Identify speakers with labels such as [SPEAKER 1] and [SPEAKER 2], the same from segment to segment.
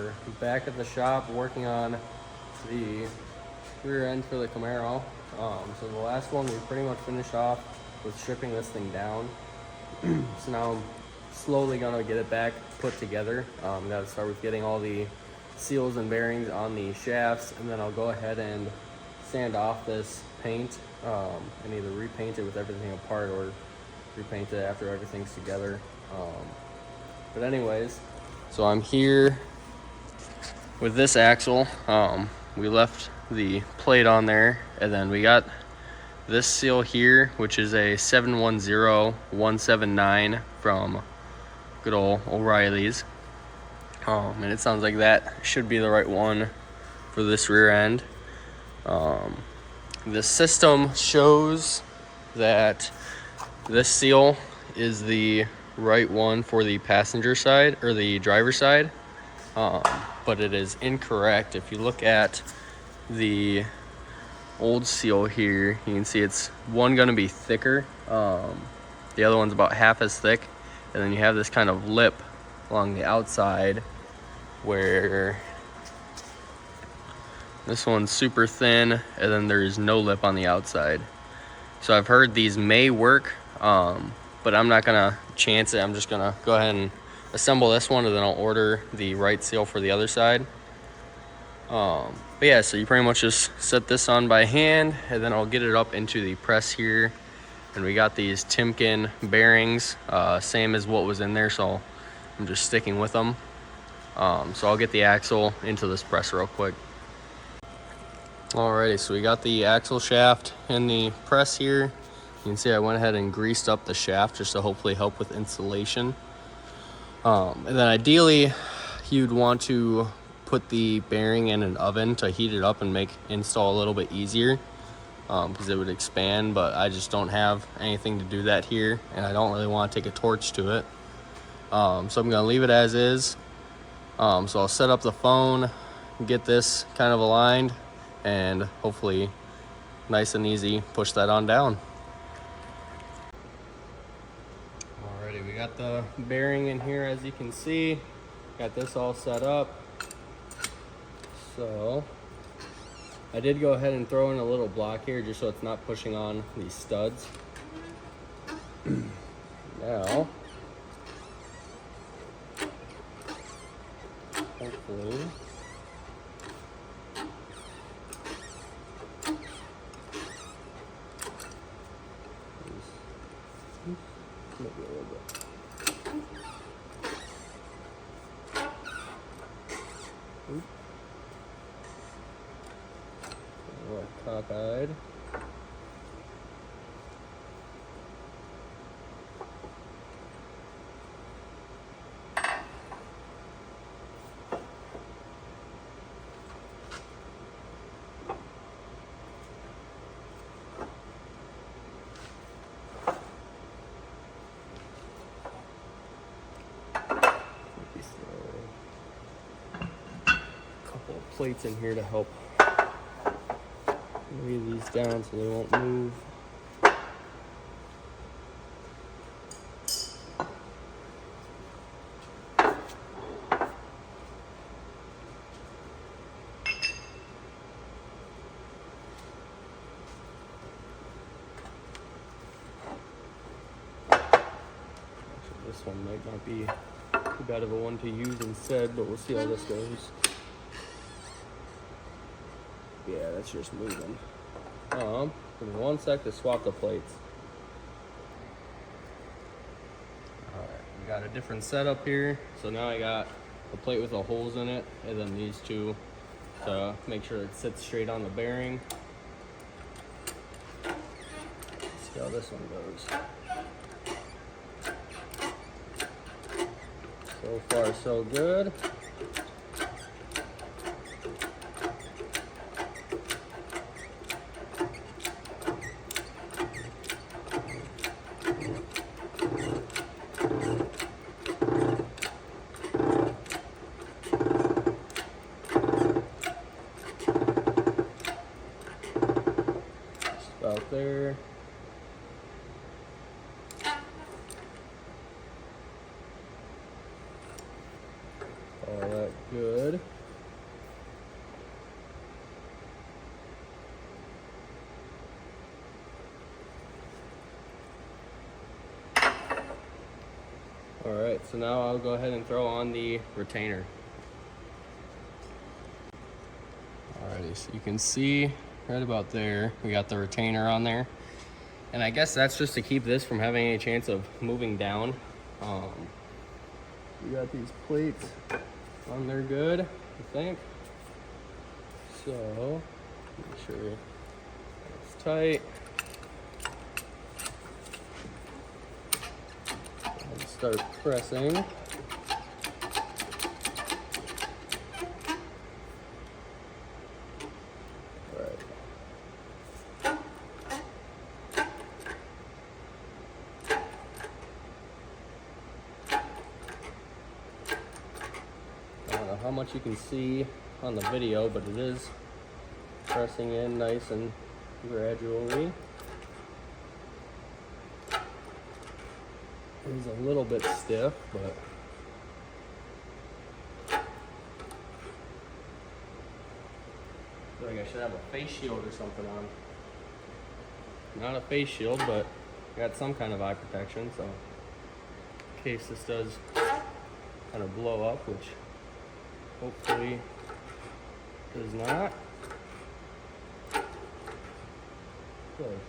[SPEAKER 1] we're back at the shop working on the rear end for the Camaro. So the last one we pretty much finished off with stripping this thing down. So now I'm slowly gonna get it back put together. Gotta start with getting all the seals and bearings on the shafts, and then I'll go ahead and sand off this paint and either repaint it with everything apart or repaint it after everything's together. But anyways, so I'm here with this axle. We left the plate on there, and then we got this seal here, which is a 710179 from good old O'Reilly's. And it sounds like that should be the right one for this rear end. The system shows that this seal is the right one for the passenger side or the driver side, but it is incorrect. If you look at the old seal here, you can see it's one going to be thicker, the other one's about half as thick, and then you have this kind of lip along the outside where this one's super thin, and then there's no lip on the outside. So I've heard these may work, but I'm not gonna chance it. I'm just gonna go ahead and assemble this one, and then I'll order the right seal for the other side. But yeah, so you pretty much just set this on by hand, and then I'll get it up into the press here. And we got these Timken bearings, same as what was in there, so I'm just sticking with them. So I'll get the axle into this press real quick. Alrighty, so we got the axle shaft in the press here. You can see I went ahead and greased up the shaft just to hopefully help with installation. And then ideally, you'd want to put the bearing in an oven to heat it up and make install a little bit easier, because it would expand, but I just don't have anything to do that here, and I don't really want to take a torch to it. So I'm going to leave it as is. So I'll set up the phone, get this kind of aligned, and hopefully nice and easy push that on down. Alrighty, we got the bearing in here, as you can see. Got this all set up. So I did go ahead and throw in a little block here just so it's not pushing on these studs. Now hopefully maybe a little bit. A little cockeyed. Plates in here to help lay these down so they won't move. Actually, this one might not be too bad of a one to use instead, but we'll see how this goes. Yeah, that's just moving. Give me 1 sec to swap the plates. Alright, we got a different setup here. So now I got the plate with the holes in it, and then these two to make sure it sits straight on the bearing. Let's see how this one goes. So far, so good. Out there. All right, so now I'll go ahead and throw on the retainer. Alrighty, so you can see right about there, we got the retainer on there. And I guess that's just to keep this from having any chance of moving down. We got these plates on there good, I think. So, make sure it's tight. And start pressing. Right. I don't know how much you can see on the video, but it is pressing in nice and gradually. It's a little bit stiff, but I feel like I should have a face shield or something on. Not a face shield, but got some kind of eye protection, so in case this does kind of blow up, which hopefully does not. I feel like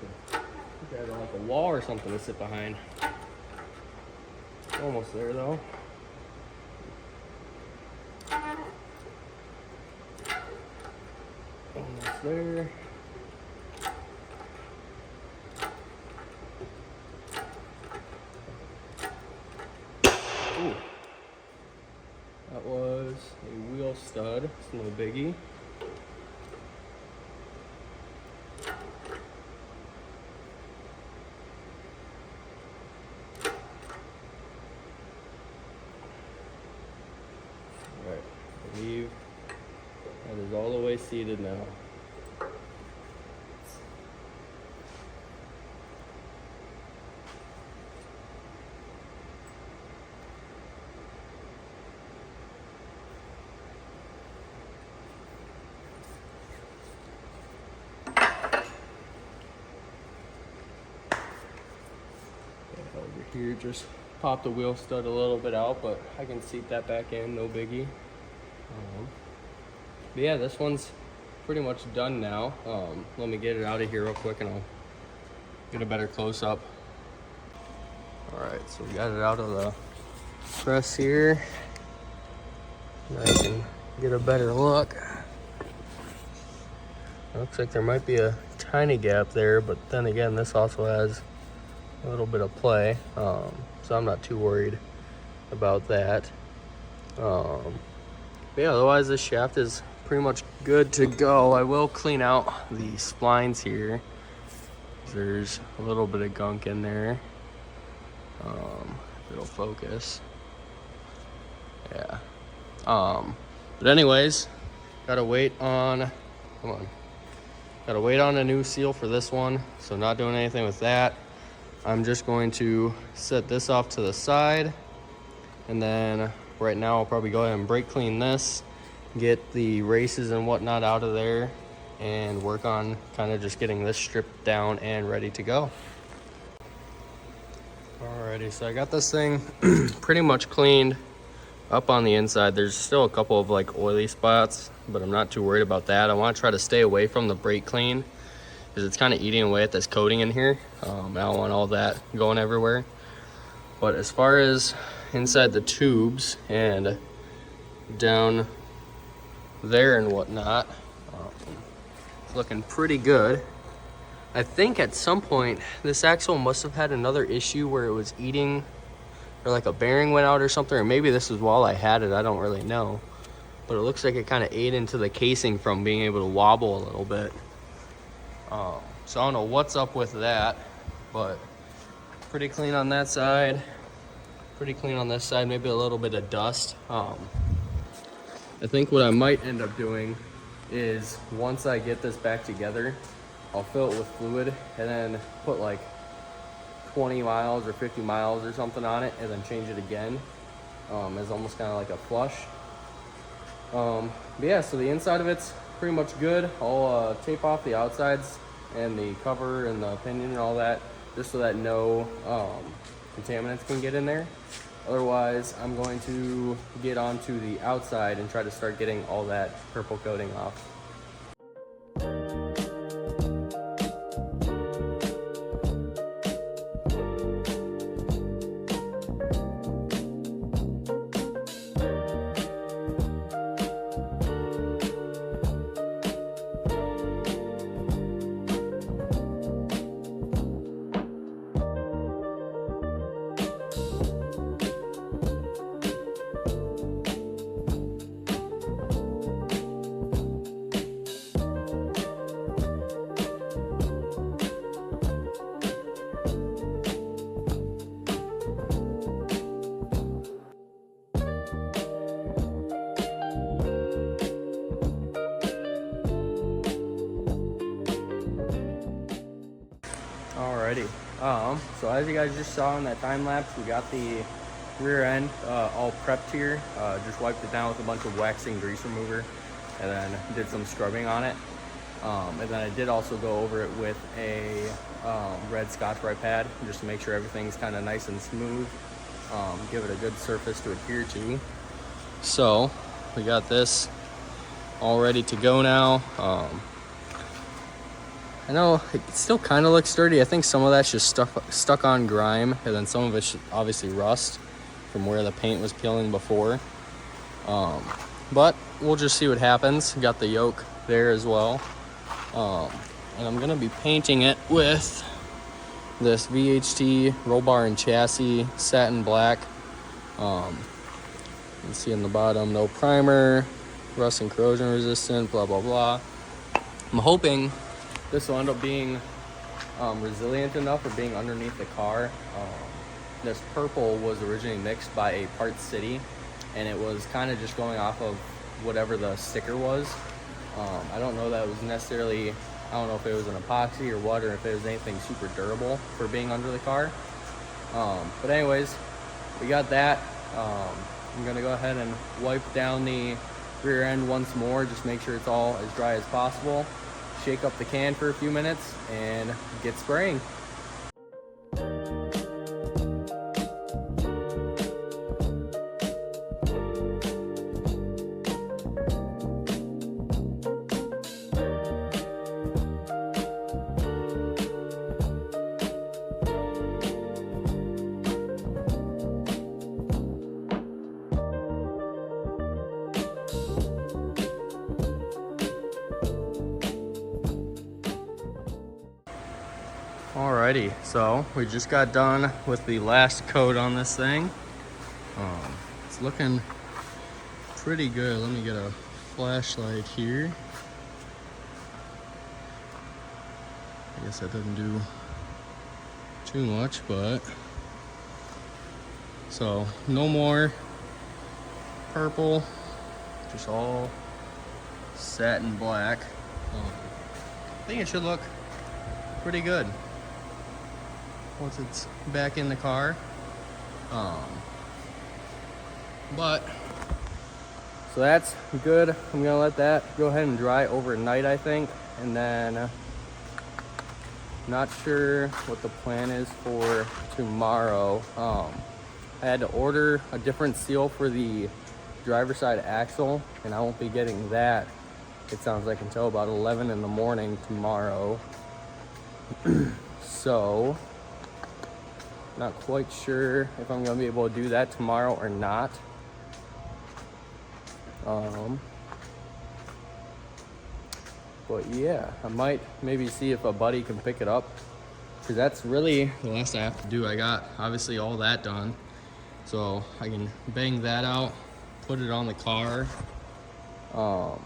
[SPEAKER 1] I got like a wall or something to sit behind. Almost there though. Almost there. Ooh. That was a wheel stud. It's no biggie. Alright, I believe that is all the way seated now. Over here, just pop the wheel stud a little bit out, but I can seat that back in, no biggie. But yeah, this one's pretty much done now. Let me get it out of here real quick and I'll get a better close-up. Alright, so we got it out of the press here. Now I can get a better look. Looks like there might be a tiny gap there, but then again, this also has a little bit of play, so I'm not too worried about that. But yeah, otherwise this shaft is pretty much good to go. I will clean out the splines here. There's a little bit of gunk in there. It'll focus. Yeah. But anyways, gotta wait on, gotta wait on a new seal for this one, so not doing anything with that. I'm just going to set this off to the side, and then right now I'll probably go ahead and brake clean this, get the races and whatnot out of there, and work on kind of just getting this stripped down and ready to go. Alrighty, so I got this thing pretty much cleaned up on the inside. There's still a couple of like oily spots, but I'm not too worried about that. I want to try to stay away from the brake clean because it's kind of eating away at this coating in here. I don't want all that going everywhere. But as far as inside the tubes and down there and whatnot, it's looking pretty good. I think at some point this axle must have had another issue where it was eating, or like a bearing went out or something, or maybe this was while I had it, I don't really know. But it looks like it kind of ate into the casing from being able to wobble a little bit. So I don't know what's up with that, but pretty clean on that side, pretty clean on this side, maybe a little bit of dust. I think what I might end up doing is once I get this back together, I'll fill it with fluid and then put like 20 miles or 50 miles or something on it and then change it again as almost kind of like a flush. But yeah, so the inside of it's pretty much good. I'll tape off the outsides and the cover and the pinion and all that just so that no contaminants can get in there. Otherwise, I'm going to get onto the outside and try to start getting all that purple coating off. Alrighty, so as you guys just saw in that time lapse, we got the rear end all prepped here. Just wiped it down with a bunch of waxing grease remover and then did some scrubbing on it. And then I did also go over it with a red Scotch-Brite pad just to make sure everything's kind of nice and smooth. Give it a good surface to adhere to. So we got this all ready to go now. I know it still kind of looks dirty. I think some of that's just stuck on grime, and then some of it's obviously rust from where the paint was peeling before. But we'll just see what happens. Got the yoke there as well. And I'm gonna be painting it with this VHT roll bar and chassis satin black. You can see in the bottom, no primer, rust and corrosion resistant, blah, blah, blah. I'm hoping this will end up being resilient enough for being underneath the car. This purple was originally mixed by a Parts City, and it was kind of just going off of whatever the sticker was. I don't know that it was necessarily, I don't know if it was an epoxy or what, or if it was anything super durable for being under the car. But anyways, we got that. I'm gonna go ahead and wipe down the rear end once more, just make sure it's all as dry as possible. Shake up the can for a few minutes and get spraying. Alrighty, so we just got done with the last coat on this thing. It's looking pretty good. Let me get a flashlight here. I guess that doesn't do too much, but so no more purple, just all satin black. I think it should look pretty good once it's back in the car. But so that's good. I'm gonna let that go ahead and dry overnight, I think, and then not sure what the plan is for tomorrow. I had to order a different seal for the driver's side axle, and I won't be getting that, it sounds like, until about 11 in the morning tomorrow. So not quite sure if I'm gonna be able to do that tomorrow or not. But yeah, I might maybe see if a buddy can pick it up, because that's really the last I have to do. I got obviously all that done, so I can bang that out, put it on the car, and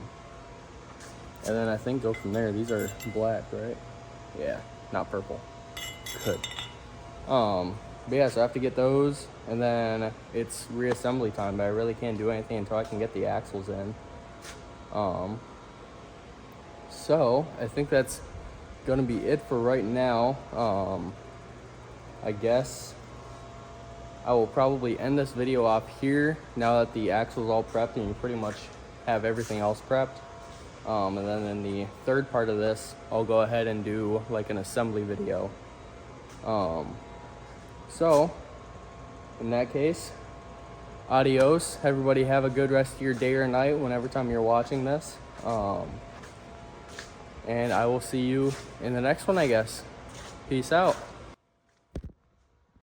[SPEAKER 1] then I think go from there. These are black, right? Yeah, not purple. Good. But yeah, so I have to get those, and then it's reassembly time, but I really can't do anything until I can get the axles in. So I think that's gonna be it for right now. I guess I will probably end this video off here now that the axle's all prepped and you pretty much have everything else prepped. And then in the third part of this, I'll go ahead and do like an assembly video. So in that case, adios. Everybody have a good rest of your day or night whenever time you're watching this. And I will see you in the next one, I guess. Peace out.